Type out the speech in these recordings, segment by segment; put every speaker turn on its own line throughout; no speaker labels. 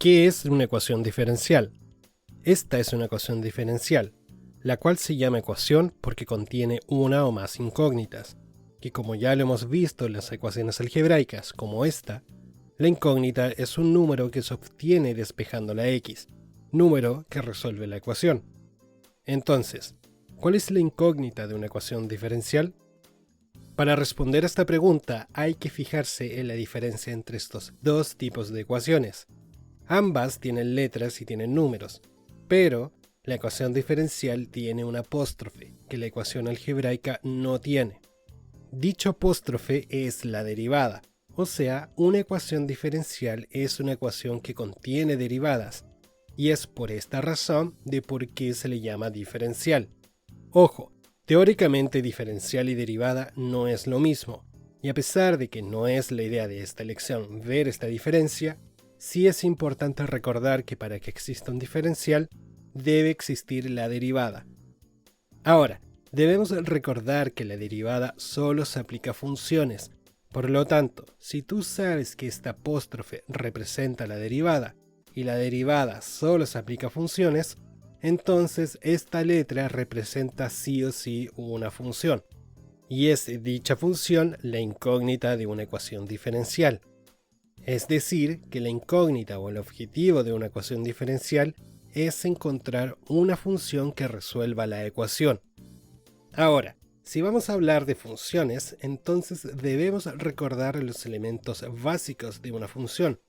¿Qué es una ecuación diferencial? Esta es una ecuación diferencial, la cual se llama ecuación porque contiene una o más incógnitas, que como ya lo hemos visto en las ecuaciones algebraicas como esta, la incógnita es un número que se obtiene despejando la x, número que resuelve la ecuación. Entonces, ¿cuál es la incógnita de una ecuación diferencial? Para responder a esta pregunta hay que fijarse en la diferencia entre estos dos tipos de ecuaciones. Ambas tienen letras y tienen números, pero la ecuación diferencial tiene un apóstrofe que la ecuación algebraica no tiene. Dicho apóstrofe es la derivada, o sea, una ecuación diferencial es una ecuación que contiene derivadas, y es por esta razón de por qué se le llama diferencial. Ojo, teóricamente diferencial y derivada no es lo mismo, y a pesar de que no es la idea de esta lección ver esta diferencia, sí es importante recordar que para que exista un diferencial, debe existir la derivada. Ahora, debemos recordar que la derivada solo se aplica a funciones. Por lo tanto, si tú sabes que esta apóstrofe representa la derivada y la derivada solo se aplica a funciones, entonces esta letra representa sí o sí una función. Y es dicha función la incógnita de una ecuación diferencial. Es decir, que la incógnita o el objetivo de una ecuación diferencial es encontrar una función que resuelva la ecuación. Ahora, si vamos a hablar de funciones, entonces debemos recordar los elementos básicos de una función,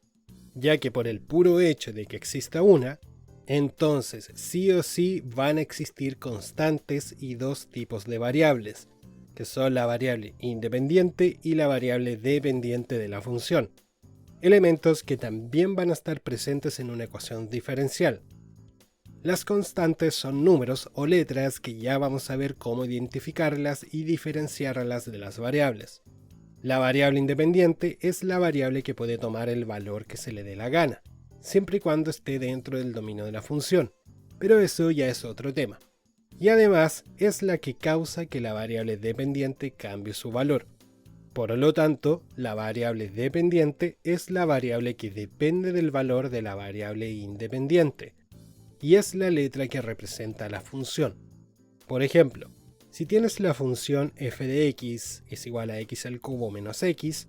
ya que por el puro hecho de que exista una, entonces sí o sí van a existir constantes y dos tipos de variables, que son la variable independiente y la variable dependiente de la función. Elementos que también van a estar presentes en una ecuación diferencial. Las constantes son números o letras que ya vamos a ver cómo identificarlas y diferenciarlas de las variables. La variable independiente es la variable que puede tomar el valor que se le dé la gana, siempre y cuando esté dentro del dominio de la función, pero eso ya es otro tema. Y además es la que causa que la variable dependiente cambie su valor. Por lo tanto, la variable dependiente es la variable que depende del valor de la variable independiente, y es la letra que representa la función. Por ejemplo, si tienes la función f de x es igual a x al cubo menos x,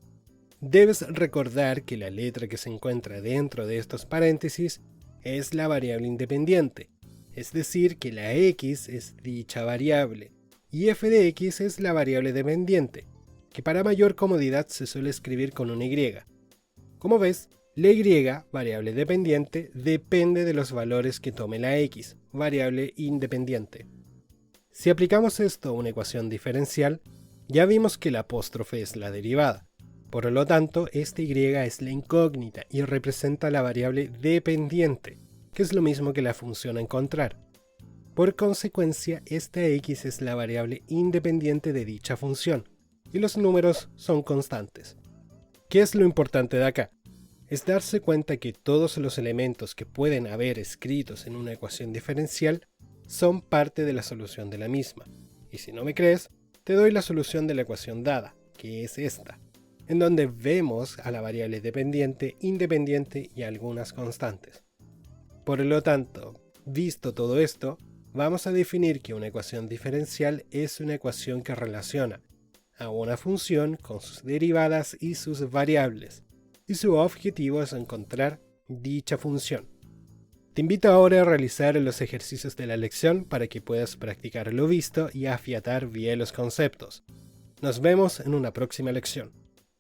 debes recordar que la letra que se encuentra dentro de estos paréntesis es la variable independiente, es decir que la x es dicha variable, y f de x es la variable dependiente, que para mayor comodidad se suele escribir con una y. Como ves, la y, variable dependiente, depende de los valores que tome la x, variable independiente. Si aplicamos esto a una ecuación diferencial, ya vimos que la apóstrofe es la derivada. Por lo tanto, esta y es la incógnita y representa la variable dependiente, que es lo mismo que la función a encontrar. Por consecuencia, esta x es la variable independiente de dicha función, y los números son constantes. ¿Qué es lo importante de acá? Es darse cuenta que todos los elementos que pueden haber escritos en una ecuación diferencial son parte de la solución de la misma. Y si no me crees, te doy la solución de la ecuación dada, que es esta, en donde vemos a la variable dependiente, independiente y algunas constantes. Por lo tanto, visto todo esto, vamos a definir que una ecuación diferencial es una ecuación que relaciona a una función con sus derivadas y sus variables, y su objetivo es encontrar dicha función. Te invito ahora a realizar los ejercicios de la lección para que puedas practicar lo visto y afiatar bien los conceptos. Nos vemos en una próxima lección.